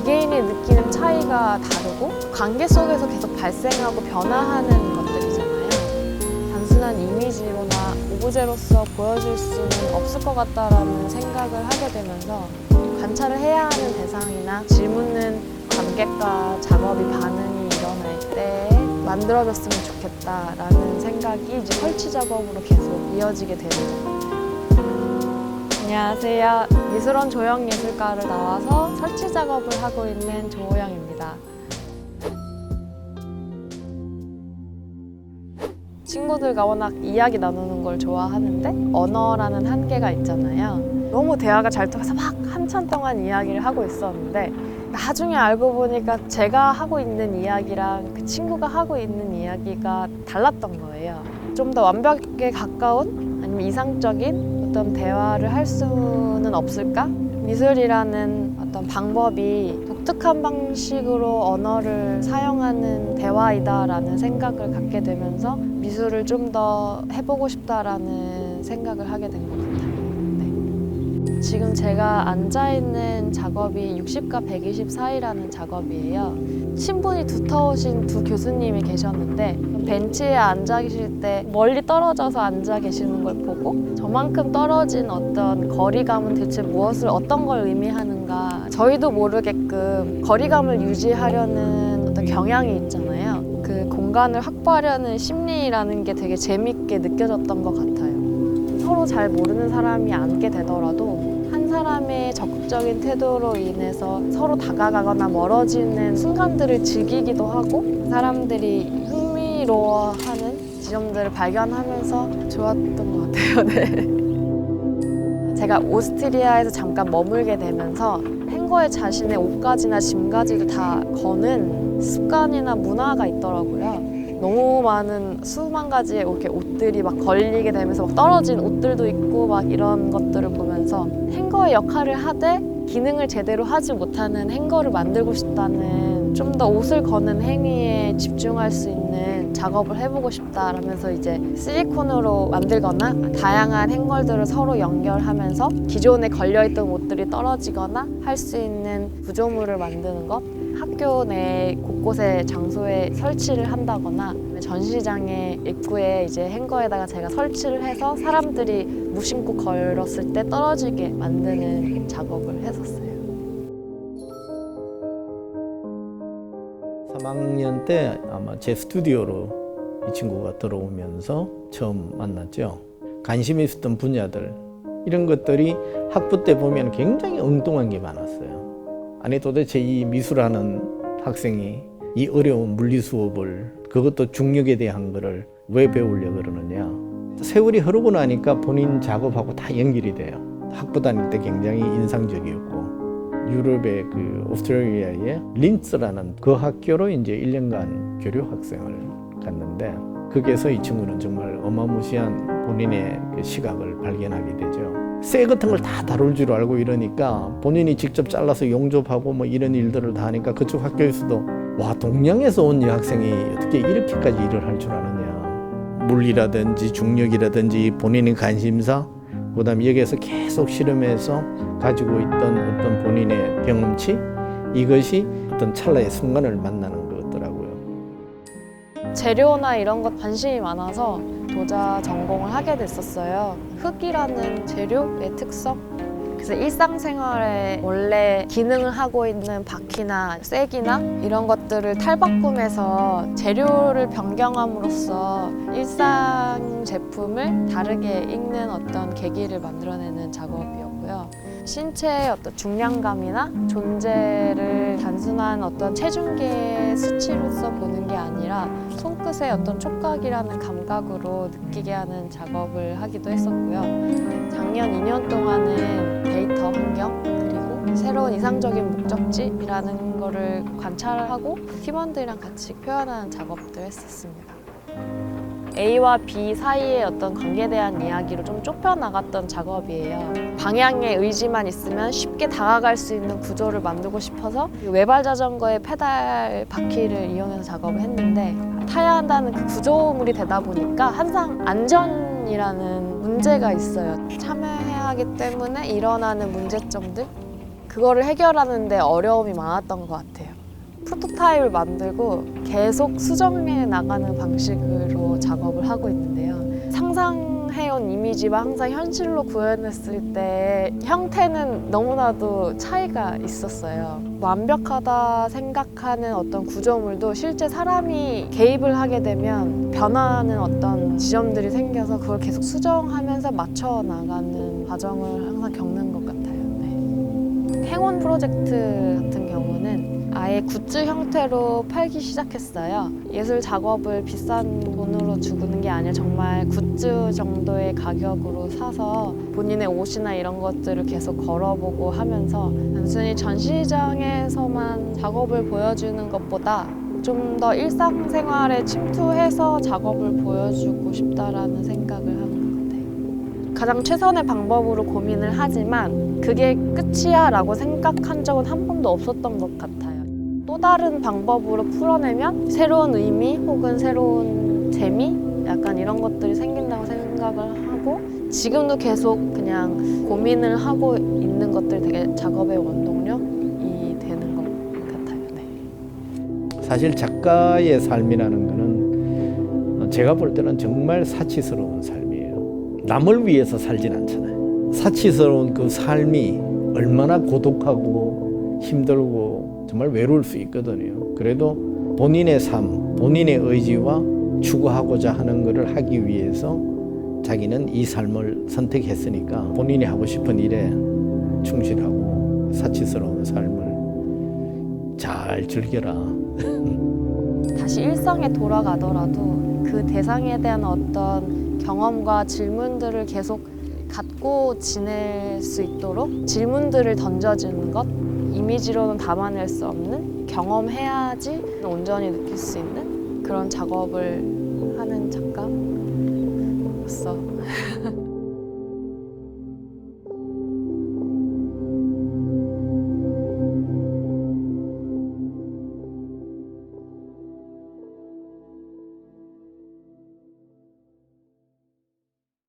개개인이 느끼는 차이가 다르고 관계 속에서 계속 발생하고 변화하는 것들이잖아요. 단순한 이미지로나 오브제로서 보여줄 수는 없을 것 같다라는 생각을 하게 되면서 관찰을 해야 하는 대상이나 질문은 관객과 작업이 반응이 일어날 때 만들어졌으면 좋겠다라는 생각이 이제 설치 작업으로 계속 이어지게 되는 것 같아요. 안녕하세요. 미술원 조형예술과를 나와서 설치 작업을 하고 있는 조호영입니다. 친구들과 워낙 이야기 나누는 걸 좋아하는데 언어라는 한계가 있잖아요. 너무 대화가 잘 통해서 막 한참 동안 이야기를 하고 있었는데 나중에 알고 보니까 제가 하고 있는 이야기랑 그 친구가 하고 있는 이야기가 달랐던 거예요. 좀 더 완벽에 가까운 아니면 이상적인 어떤 대화를 할 수는 없을까? 미술이라는 어떤 방법이 독특한 방식으로 언어를 사용하는 대화이다라는 생각을 갖게 되면서 미술을 좀 더 해보고 싶다라는 생각을 하게 된 것 같아요. 네. 지금 제가 앉아있는 작업이 60과 120 사이라는 작업이에요. 신분이 두터우신 두 교수님이 계셨는데 벤치에 앉아 계실 때 멀리 떨어져서 앉아 계시는 걸 보고 저만큼 떨어진 어떤 거리감은 대체 무엇을 어떤 걸 의미하는가, 저희도 모르게끔 거리감을 유지하려는 어떤 경향이 있잖아요. 그 공간을 확보하려는 심리라는 게 되게 재밌게 느껴졌던 것 같아요. 서로 잘 모르는 사람이 앉게 되더라도 한 사람의 적극적인 태도로 인해서 서로 다가가거나 멀어지는 순간들을 즐기기도 하고 사람들이 흥미로워하는 지점들을 발견하면서 좋았던 것 같아요. 네. 제가 오스트리아에서 잠깐 머물게 되면서 행거에 자신의 옷가지나 짐가지를 다 거는 습관이나 문화가 있더라고요. 너무 많은 수만 가지의 이렇게 옷들이 막 걸리게 되면서 막 떨어진 옷들도 있고 막 이런 것들을 보면서 행거의 역할을 하되 기능을 제대로 하지 못하는 행거를 만들고 싶다는, 좀 더 옷을 거는 행위에 집중할 수 있는 작업을 해보고 싶다라면서 이제 실리콘으로 만들거나 다양한 행걸들을 서로 연결하면서 기존에 걸려있던 옷들이 떨어지거나 할 수 있는 구조물을 만드는 것, 학교 내 곳곳에 장소에 설치를 한다거나 전시장의 입구에 이제 행거에다가 제가 설치를 해서 사람들이 무심코 걸었을 때 떨어지게 만드는 작업을 했었어요. 3학년 때 아마 제 스튜디오로 이 친구가 들어오면서 처음 만났죠. 관심이 있었던 분야들, 이런 것들이 학부 때 보면 굉장히 엉뚱한 게 많았어요. 아니 도대체 이 미술하는 학생이 이 어려운 물리 수업을, 그것도 중력에 대한 거를 왜 배우려고 그러느냐. 세월이 흐르고 나니까 본인 작업하고 다 연결이 돼요. 학부 다닐 때 굉장히 인상적이었고, 유럽의 그 오스트레일리아의 린츠라는 그 학교로 이제 1년간 교류 학생을 갔는데, 거기에서 이 친구는 정말 어마무시한 본인의 그 시각을 발견하게 되죠. 쇠 같은 걸 다 다룰 줄 알고 이러니까 본인이 직접 잘라서 용접하고 뭐 이런 일들을 다 하니까 그쪽 학교에서도 와, 동양에서 온 이 학생이 어떻게 이렇게까지 일을 할 줄 아느냐. 물리라든지 중력이라든지 본인의 관심사, 그 다음에 여기에서 계속 실험해서 가지고 있던 어떤 본인의 경험치, 이것이 어떤 찰나의 순간을 만나는 거더라고요. 재료나 이런 것 관심이 많아서 도자 전공을 하게 됐었어요. 흙이라는 재료의 특성? 그래서 일상생활에 원래 기능을 하고 있는 바퀴나 쐐기나 이런 것들을 탈바꿈해서 재료를 변경함으로써 일상 제품을 다르게 읽는 어떤 계기를 만들어내는 작업이었고요. 신체의 어떤 중량감이나 존재를 단순한 어떤 체중계의 수치로서 보는 게 아니라 손끝의 어떤 촉각이라는 감각으로 느끼게 하는 작업을 하기도 했었고요. 작년 2년 동안은 데이터 환경, 그리고 새로운 이상적인 목적지라는 거를 관찰하고 팀원들이랑 같이 표현하는 작업도 했었습니다. A와 B 사이의 어떤 관계에 대한 이야기로 좀 좁혀나갔던 작업이에요. 방향의 의지만 있으면 쉽게 다가갈 수 있는 구조를 만들고 싶어서 외발 자전거의 페달 바퀴를 이용해서 작업을 했는데, 타야 한다는 그 구조물이 되다 보니까 항상 안전이라는 문제가 있어요. 참여해야 하기 때문에 일어나는 문제점들, 그거를 해결하는데 어려움이 많았던 것 같아요. 프로토타입을 만들고 계속 수정해 나가는 방식으로 작업을 하고 있는데요. 상상해온 이미지와 항상 현실로 구현했을 때 형태는 너무나도 차이가 있었어요. 완벽하다 생각하는 어떤 구조물도 실제 사람이 개입을 하게 되면 변하는 어떤 지점들이 생겨서 그걸 계속 수정하면서 맞춰 나가는 과정을 항상 겪는 것 같아요. 네. 행운 프로젝트 같은 경우는 아예 굿즈 형태로 팔기 시작했어요. 예술 작업을 비싼 돈으로 주는 게 아니라 정말 굿즈 정도의 가격으로 사서 본인의 옷이나 이런 것들을 계속 걸어보고 하면서 단순히 전시장에서만 작업을 보여주는 것보다 좀 더 일상생활에 침투해서 작업을 보여주고 싶다라는 생각을 하는 것 같아요. 가장 최선의 방법으로 고민을 하지만 그게 끝이야 라고 생각한 적은 한 번도 없었던 것 같아요. 또 다른 방법으로 풀어내면 새로운 의미 혹은 새로운 재미? 약간 이런 것들이 생긴다고 생각을 하고 지금도 계속 그냥 고민을 하고 있는 것들이 되게 작업의 원동력이 되는 것 같아요. 네. 사실 작가의 삶이라는 거는 제가 볼 때는 정말 사치스러운 삶이에요. 남을 위해서 살진 않잖아요. 사치스러운 그 삶이 얼마나 고독하고 힘들고 정말 외로울 수 있거든요. 그래도 본인의 삶, 본인의 의지와 추구하고자 하는 것을 하기 위해서 자기는 이 삶을 선택했으니까 본인이 하고 싶은 일에 충실하고 사치스러운 삶을 잘 즐겨라. 다시 일상에 돌아가더라도 그 대상에 대한 어떤 경험과 질문들을 계속 갖고 지낼 수 있도록 질문들을 던져주는 것, 이미지로는 담아낼 수 없는 경험해야지 온전히 느낄 수 있는 그런 작업을 하는 작가로서